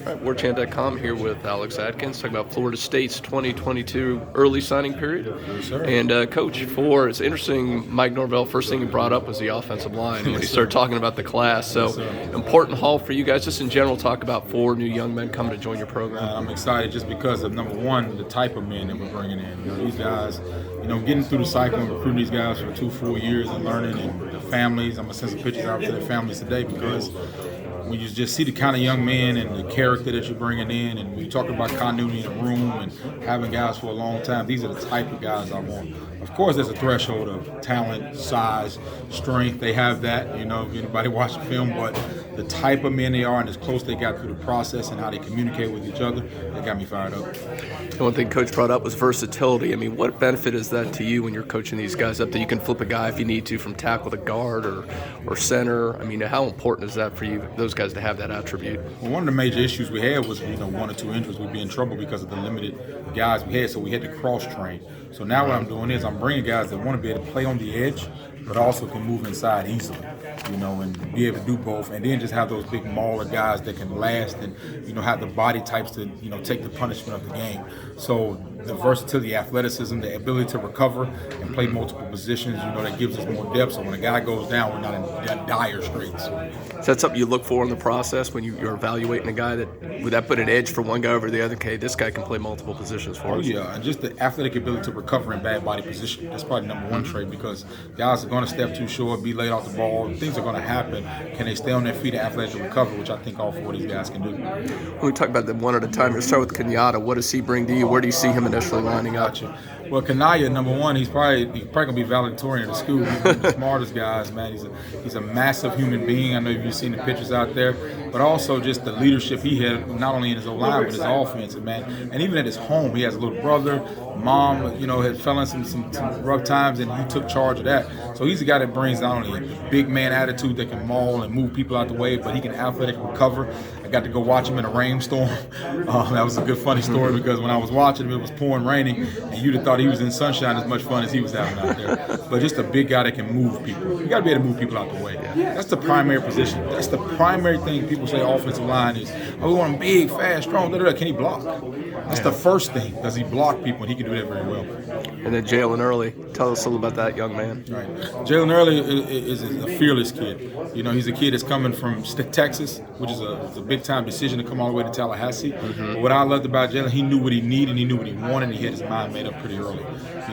All right, Warchant.com here with Alex Atkins, talking about Florida State's 2022 early signing period. Yes, sir. And Coach, it's interesting, Mike Norvell, first thing he brought up was the offensive line when he started talking about the class. So important haul for you guys, just in general, talk about 4 new young men coming to join your program. I'm excited just because of, number one, the type of men that we're bringing in. These guys, getting through the cycle and recruiting these guys for 2 full years and learning, and the families. I'm going to send some pictures out to their families today, because when you just see the kind of young men and the character that you're bringing in, and we talk about continuity in the room and having guys for a long time, these are the type of guys I want. Of course, there's a threshold of talent, size, strength. They have that, if anybody watched the film, but the type of men they are and as close they got through the process and how they communicate with each other, they got me fired up. And one thing Coach brought up was versatility. I mean, what benefit is that to you when you're coaching these guys up, that you can flip a guy if you need to from tackle to guard or center? I mean, how important is that for you, those guys, to have that attribute? Well, one of the major issues we had was, 1 or 2 injuries. We'd be in trouble because of the limited guys we had, so we had to cross-train. So now what I'm doing is I'm bringing guys that want to be able to play on the edge, but also can move inside easily, and be able to do both, and then just have those big mauler guys that can last and, have the body types to, take the punishment of the game. So the versatility, athleticism, the ability to recover and play multiple positions, that gives us more depth. So when a guy goes down, we're not in dire straits. Is that something you look for in the process when you're evaluating a guy? Would that put an edge for one guy over the other? Okay, this guy can play multiple positions for us. Oh yeah, and just the athletic ability to recover in bad body position. That's probably number one trait, because guys are going to step too short, be laid off the ball. Things are going to happen. Can they stay on their feet and athletic to recover, which I think all 4 of these guys can do. When we talk about them one at a time, let's start with Kanaya. What does he bring to you? Where do you see him initially lining up? Well, Kanaya, number one, he's probably going to be valedictorian of the school. He's one of the smartest guys, man. He's a massive human being. I know you've seen the pictures out there, but also just the leadership he had, not only in his O-line, but his offense, man. And even at his home, he has a little brother, mom, had fell in some rough times, and he took charge of that. So he's a guy that brings not only a big man attitude that can maul and move people out the way, but he can athletic recover. I got to go watch him in a rainstorm. That was a good, funny story, because when I was watching him, it was pouring, raining, and you'd have thought he was in sunshine as much fun as he was having out there. But just a big guy that can move people. You got to be able to move people out the way. That's the primary position. That's the primary thing people say offensive line is, we want him big, fast, strong, Can he block? That's the first thing. Does he block people? And he can do that very well. And then Jaylen Early. Tell us a little about that young man. Right. Jaylen Early is a fearless kid. He's a kid that's coming from Texas, which is a big-time decision to come all the way to Tallahassee. But what I loved about Jaylen, he knew what he needed, and he knew what he wanted, and he had his mind made up pretty early.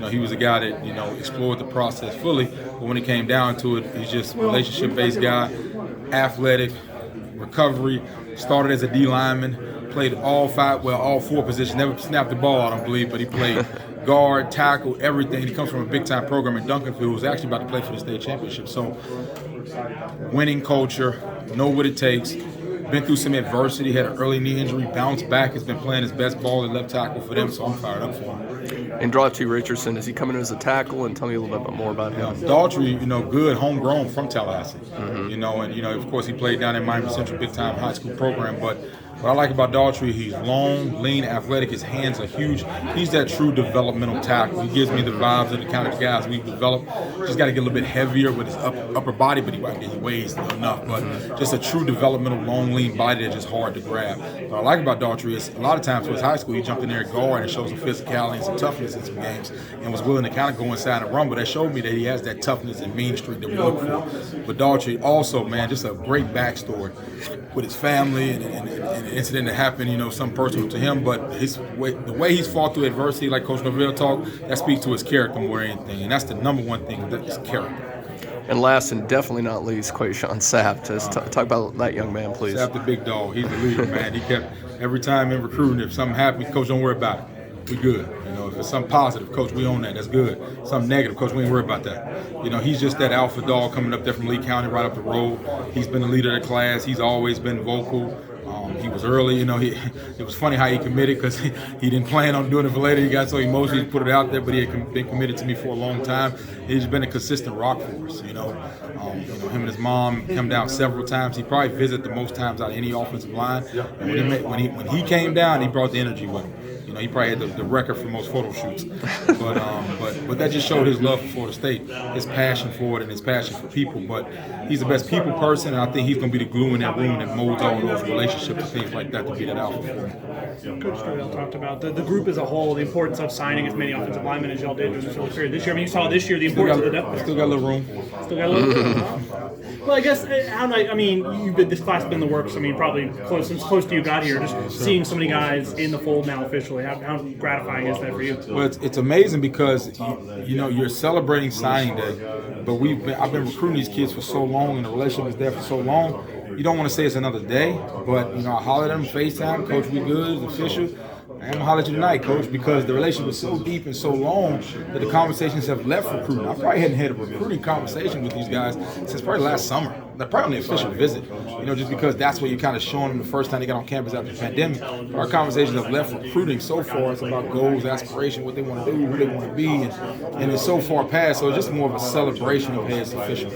He was a guy that, explored the process fully, but when it came down to it, he's just a relationship-based guy, athletic, recovery, started as a D lineman, played all 4 positions, never snapped the ball, I don't believe, but he played guard, tackle, everything. He comes from a big-time program in Duncanville, who's actually about to play for the state championship. So, winning culture, know what it takes, been through some adversity, had an early knee injury, bounced back, has been playing his best ball at left tackle for them, so I'm fired up for him. And Daughtry Richardson, is he coming in as a tackle? And tell me a little bit more about him. Daughtry, good, homegrown from Tallahassee. And of course he played down in Miami Central, big-time high school program, but what I like about Daughtry, he's long, lean, athletic. His hands are huge. He's that true developmental tackle. He gives me the vibes of the kind of guys we've developed. Just got to get a little bit heavier with his upper body, but he weighs enough. But just a true developmental, long, lean body that's just hard to grab. What I like about Daughtry is a lot of times for his high school, he jumped in there at guard and showed some physicality and some toughness in some games and was willing to kind of go inside and run. But that showed me that he has that toughness and mean streak that we look for. But Daughtry also, man, just a great backstory with his family and an incident that happened, some personal to him, but the way he's fought through adversity, like Coach Norvell talked, that speaks to his character more than anything, and that's the number one thing, that is character. And last and definitely not least, Qaeshon Sapp. Just talk about that young man, please. Sapp, the big dog. He's the leader, man. He kept, every time in recruiting, if something happens, Coach, don't worry about it. We good. If it's something positive, Coach, we own that. That's good. Something negative, Coach, we ain't worry about that. He's just that alpha dog coming up there from Lee County, right up the road. He's been the leader of the class. He's always been vocal. He was early, it was funny how he committed, because he didn't plan on doing it for later. He got so emotional, he put it out there, but he had been committed to me for a long time. He's been a consistent rock for us, him and his mom come down several times. He probably visited the most times out of any offensive line. And when he came down, he brought the energy with him. He probably had the record for most photo shoots. But that just showed his love for Florida State, his passion for it and his passion for people. But he's the best people person, and I think he's going to be the glue in that room that molds all those relationships things like that to be that alpha for them. Coach Norvell talked about the group as a whole, the importance of signing as many offensive linemen as y'all did during this early period this year. I mean, you saw this year the importance of the depth. Still got a little room. Still got a little bit. Well, I guess this class has been in the works. I mean, probably since close to you got here. Just seeing so many guys in the fold now officially. How gratifying is that for you? Well, it's amazing because you're celebrating signing day, but I've been recruiting these kids for so long, and the relationship is there for so long. You don't want to say it's another day, but I holler at them, FaceTime, Coach, we good, it's official. I'm gonna holler at you tonight, Coach, because the relationship is so deep and so long that the conversations have left recruiting. I probably hadn't had a recruiting conversation with these guys since probably last summer. They're probably on the official visit, just because that's what you're kind of showing them the first time they got on campus after the pandemic. But our conversations have left recruiting so far. It's about goals, aspiration, what they want to do, who they want to be, and it's so far past. So it's just more of a celebration of, hey, it's official.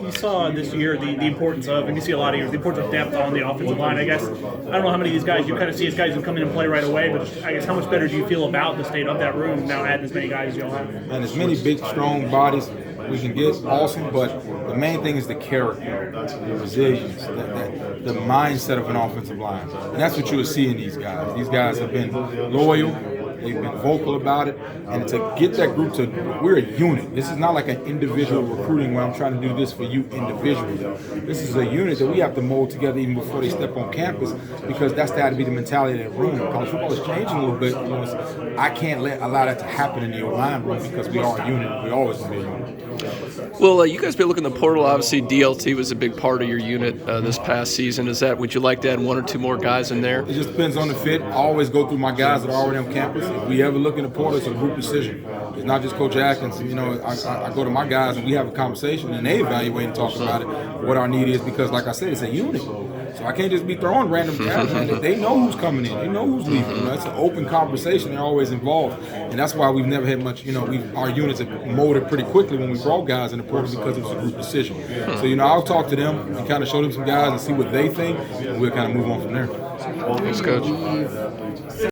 You saw this year the importance of, and you see a lot of years, the importance of depth on the offensive line. I guess, I don't know how many of these guys you kind of see as guys who come in and play right away, but I guess how much better do you feel about the state of that room now adding as many guys as y'all have? And as many big, strong bodies we can get, awesome, but the main thing is the character, the resilience, the mindset of an offensive line. And that's what you'll see in these guys. These guys have been loyal. They've been vocal about it, and to get that group we're a unit. This is not like an individual recruiting where I'm trying to do this for you individually. This is a unit that we have to mold together even before they step on campus, because that's got to be the mentality of that room. College football is changing a little bit. I can't allow that to happen in the O-line room because we are a unit. We always going to be a unit. Well, you guys been looking at the portal. Obviously, DLT was a big part of your unit this past season. Would you like to add one or two more guys in there? It just depends on the fit. I always go through my guys that are already on campus. If we ever look in the portal, it's a group decision. It's not just Coach Atkins. I go to my guys and we have a conversation and they evaluate and talk about it, what our need is, because like I said, it's a unit. So I can't just be throwing random guys. They know who's coming in. They know who's leaving. It's an open conversation. They're always involved. And that's why we've never had much, our units have molded pretty quickly when we brought guys in the portal because it was a group decision. So, I'll talk to them and kind of show them some guys and see what they think, and we'll kind of move on from there. Thanks, Coach.